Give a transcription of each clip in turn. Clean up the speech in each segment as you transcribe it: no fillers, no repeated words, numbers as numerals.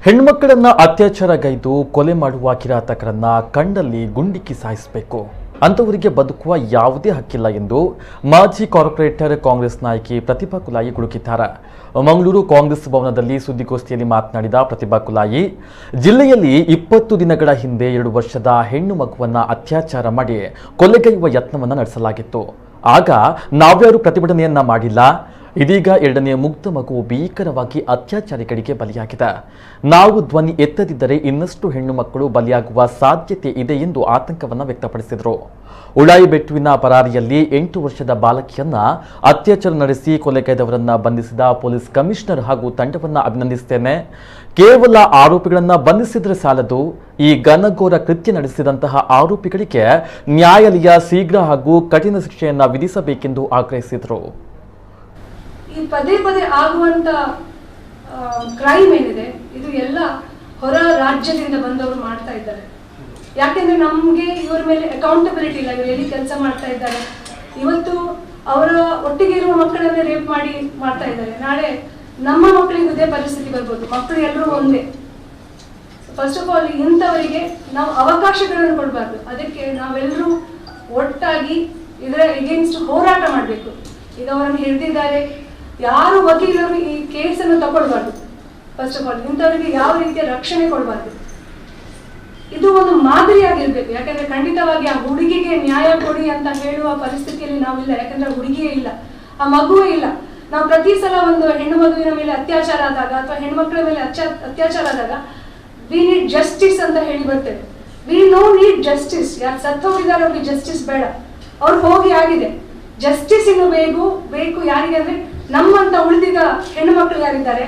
ಹೆಣ್ಮಕ್ಕಳನ್ನ ಅತ್ಯಾಚಾರಗೈದು ಕೊಲೆ ಮಾಡುವ ಕಿರಾತಕರನ್ನ ಕಂಡಲ್ಲಿ ಗುಂಡಿಕ್ಕಿ ಸಾಯಿಸಬೇಕು. ಅಂತವರಿಗೆ ಬದುಕುವ ಯಾವುದೇ ಹಕ್ಕಿಲ್ಲ ಎಂದು ಮಾಜಿ ಕಾರ್ಪೊರೇಟರ್ ಕಾಂಗ್ರೆಸ್ ನಾಯಕಿ ಪ್ರತಿಭಾ ಕುಲಾಯಿ ಗುಡುಕಿದ್ದಾರೆ. ಮಂಗಳೂರು ಕಾಂಗ್ರೆಸ್ ಭವನದಲ್ಲಿ ಸುದ್ದಿಗೋಷ್ಠಿಯಲ್ಲಿ ಮಾತನಾಡಿದ ಪ್ರತಿಭಾ ಕುಲಾಯಿ, ಜಿಲ್ಲೆಯಲ್ಲಿ 20 ದಿನಗಳ ಹಿಂದೆ 2 ವರ್ಷದ ಹೆಣ್ಣು ಮಗುವನ್ನ ಅತ್ಯಾಚಾರ ಮಾಡಿ ಕೊಲೆಗೈಯುವ ಯತ್ನವನ್ನ ನಡೆಸಲಾಗಿತ್ತು. ಆಗ ನಾವ್ಯಾರು ಪ್ರತಿಭಟನೆಯನ್ನ ಮಾಡಿಲ್ಲ. ಇದೀಗ 2ನೇ ಮುಗ್ಧ ಮಗು ಭೀಕರವಾಗಿ ಅತ್ಯಾಚಾರಿಗಳಿಗೆ ಬಲಿಯಾಗಿದೆ. ನಾವು ಧ್ವನಿ ಎತ್ತದಿದ್ದರೆ ಇನ್ನಷ್ಟು ಹೆಣ್ಣು ಮಕ್ಕಳು ಬಲಿಯಾಗುವ ಸಾಧ್ಯತೆ ಇದೆ ಎಂದು ಆತಂಕವನ್ನು ವ್ಯಕ್ತಪಡಿಸಿದರು. ಉಳಾಯಿಬೆಟ್ಟುವಿನ ಪರಾರಿಯಲ್ಲಿ 8 ವರ್ಷದ ಬಾಲಕಿಯನ್ನ ಅತ್ಯಾಚಾರ ನಡೆಸಿ ಕೊಲೆಗೈದವರನ್ನ ಬಂಧಿಸಿದ ಪೊಲೀಸ್ ಕಮಿಷನರ್ ಹಾಗೂ ತಂಡವನ್ನು ಅಭಿನಂದಿಸುತ್ತೇನೆ. ಕೇವಲ ಆರೋಪಿಗಳನ್ನ ಬಂಧಿಸಿದ್ರೆ ಸಾಲದು, ಈ ಘನಘೋರ ಕೃತ್ಯ ನಡೆಸಿದಂತಹ ಆರೋಪಿಗಳಿಗೆ ನ್ಯಾಯಾಲಯ ಶೀಘ್ರ ಹಾಗೂ ಕಠಿಣ ಶಿಕ್ಷೆಯನ್ನ ವಿಧಿಸಬೇಕೆಂದು ಆಗ್ರಹಿಸಿದರು. ಈ ಪದೇ ಪದೇ ಆಗುವಂತ ಕ್ರೈಮ್ ಏನಿದೆ ಇದು ಎಲ್ಲ ಹೊರ ರಾಜ್ಯದಿಂದ ಬಂದವರು ಮಾಡ್ತಾ ಇದ್ದಾರೆ. ಯಾಕೆಂದ್ರೆ ನಮ್ಗೆ ಇವರ ಮೇಲೆ ಅಕೌಂಟಬಿಲಿಟಿ ಇಲ್ಲ. ಇವರು ಎಲ್ಲಿ ಕೆಲಸ ಮಾಡ್ತಾ ಇದ್ದಾರೆ, ಇವತ್ತು ಅವರ ಒಟ್ಟಿಗೆ ಇರುವ ಮಕ್ಕಳನ್ನೇ ರೇಪ್ ಮಾಡಿ ಮಾಡ್ತಾ ಇದ್ದಾರೆ. ನಾಳೆ ನಮ್ಮ ಮಕ್ಕಳಿಗೆ ಇದೇ ಪರಿಸ್ಥಿತಿ ಬರ್ಬೋದು. ಮಕ್ಕಳು ಎಲ್ಲರೂ ಒಂದೇ. ಫಸ್ಟ್ ಆಫ್ ಆಲ್ ಇಂಥವರಿಗೆ ನಾವು ಅವಕಾಶಗಳನ್ನು ಕೊಡಬಾರ್ದು. ಅದಕ್ಕೆ ನಾವೆಲ್ಲರೂ ಒಟ್ಟಾಗಿ ಇದರ ಎಗೇನ್ಸ್ಟ್ ಹೋರಾಟ ಮಾಡಬೇಕು. ಈಗ ಅವರನ್ನು ಹಿಡಿದಿದ್ದಾರೆ, ಯಾರು ವಕೀಲರು ಈ ಕೇಸನ್ನು ತಗೊಳ್ಬಾರ್ದು. ಫಸ್ಟ್ ಆಫ್ ಆಲ್ ಇಂಥವರಿಗೆ ಯಾವ ರೀತಿಯ ರಕ್ಷಣೆ ಕೊಡಬಾರ್ದು. ಇದು ಒಂದು ಮಾದರಿಯಾಗಿರ್ಬೇಕು. ಯಾಕಂದ್ರೆ ಖಂಡಿತವಾಗಿ ಆ ಹುಡುಗಿಗೆ ನ್ಯಾಯ ಕೊಡಿ ಅಂತ ಹೇಳುವ ಪರಿಸ್ಥಿತಿಯಲ್ಲಿ ನಾವಿಲ್ಲ. ಯಾಕಂದ್ರೆ ಹುಡುಗಿಯೇ ಇಲ್ಲ, ಆ ಮಗುವೇ ಇಲ್ಲ. ನಾವು ಪ್ರತಿ ಸಲ ಒಂದು ಹೆಣ್ಣು ಮಗುವಿನ ಮೇಲೆ ಅತ್ಯಾಚಾರ ಆದಾಗ ಅಥವಾ ಹೆಣ್ಮಕ್ಳ ಮೇಲೆ ಅತ್ಯಾಚಾರ ಆದಾಗ ವಿ ನೀಡ್ ಜಸ್ಟಿಸ್ ಅಂತ ಹೇಳಿ ಬರ್ತೇವೆ. We know need justice. ಯಾರು ಸತ್ತು ಹೋಗಿದ್ದಾರೆ ಅವ್ರಿಗೆ ಜಸ್ಟಿಸ್ ಬೇಡ, ಅವ್ರು ಹೋಗಿ ಆಗಿದೆ. ಜಸ್ಟಿಸ್ ಇನ್ನು ಬೇಕು ಯಾರಿಗೆ ಅಂದ್ರೆ ನಮ್ಮಂತ ಉಳಿದಿದ್ದ ಹೆಣ್ಣು ಮಕ್ಕಳು ಯಾರಿದ್ದಾರೆ,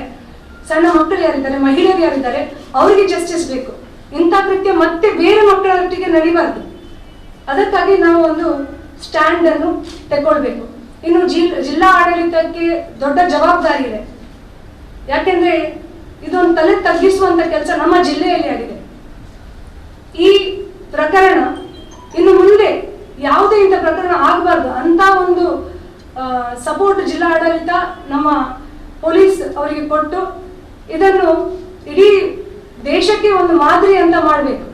ಸಣ್ಣ ಮಕ್ಕಳು ಯಾರಿದ್ದಾರೆ, ಮಹಿಳೆಯರು ಯಾರಿದ್ದಾರೆ, ಅವರಿಗೆ ಜಸ್ಟಿಸ್ ಬೇಕು. ಇಂಥ ಕೃತ್ಯ ಮತ್ತೆ ಬೇರೆ ಮಕ್ಕಳೊಟ್ಟಿಗೆ ನಡೀಬಾರ್ದು. ಅದಕ್ಕಾಗಿ ನಾವು ಒಂದು ಸ್ಟ್ಯಾಂಡ್ ಅನ್ನು ತಗೊಳ್ಬೇಕು. ಇನ್ನು ಜಿಲ್ಲಾ ಆಡಳಿತಕ್ಕೆ ದೊಡ್ಡ ಜವಾಬ್ದಾರಿ ಇದೆ. ಯಾಕೆಂದ್ರೆ ಇದೊಂದು ತಲೆ ತಗ್ಗಿಸುವಂತ ಕೆಲಸ ನಮ್ಮ ಜಿಲ್ಲೆಯಲ್ಲಿ ಆಗಿದೆ. ಈ ಪ್ರಕರಣ ಇನ್ನು ಮುಂದೆ ಯಾವುದೇ ಇಂಥ ಪ್ರಕರಣ ಆಗಬಾರ್ದು ಅಂತ ಒಂದು ಸಪೋರ್ಟ್ ಜಿಲ್ಲಾ ಆಡಳಿತ ನಮ್ಮ ಪೊಲೀಸ್ ಅವರಿಗೆ ಕೊಟ್ಟು ಇದನ್ನು ಇಡೀ ದೇಶಕ್ಕೆ ಒಂದು ಮಾದರಿ ಅಂತ ಮಾಡಬೇಕು.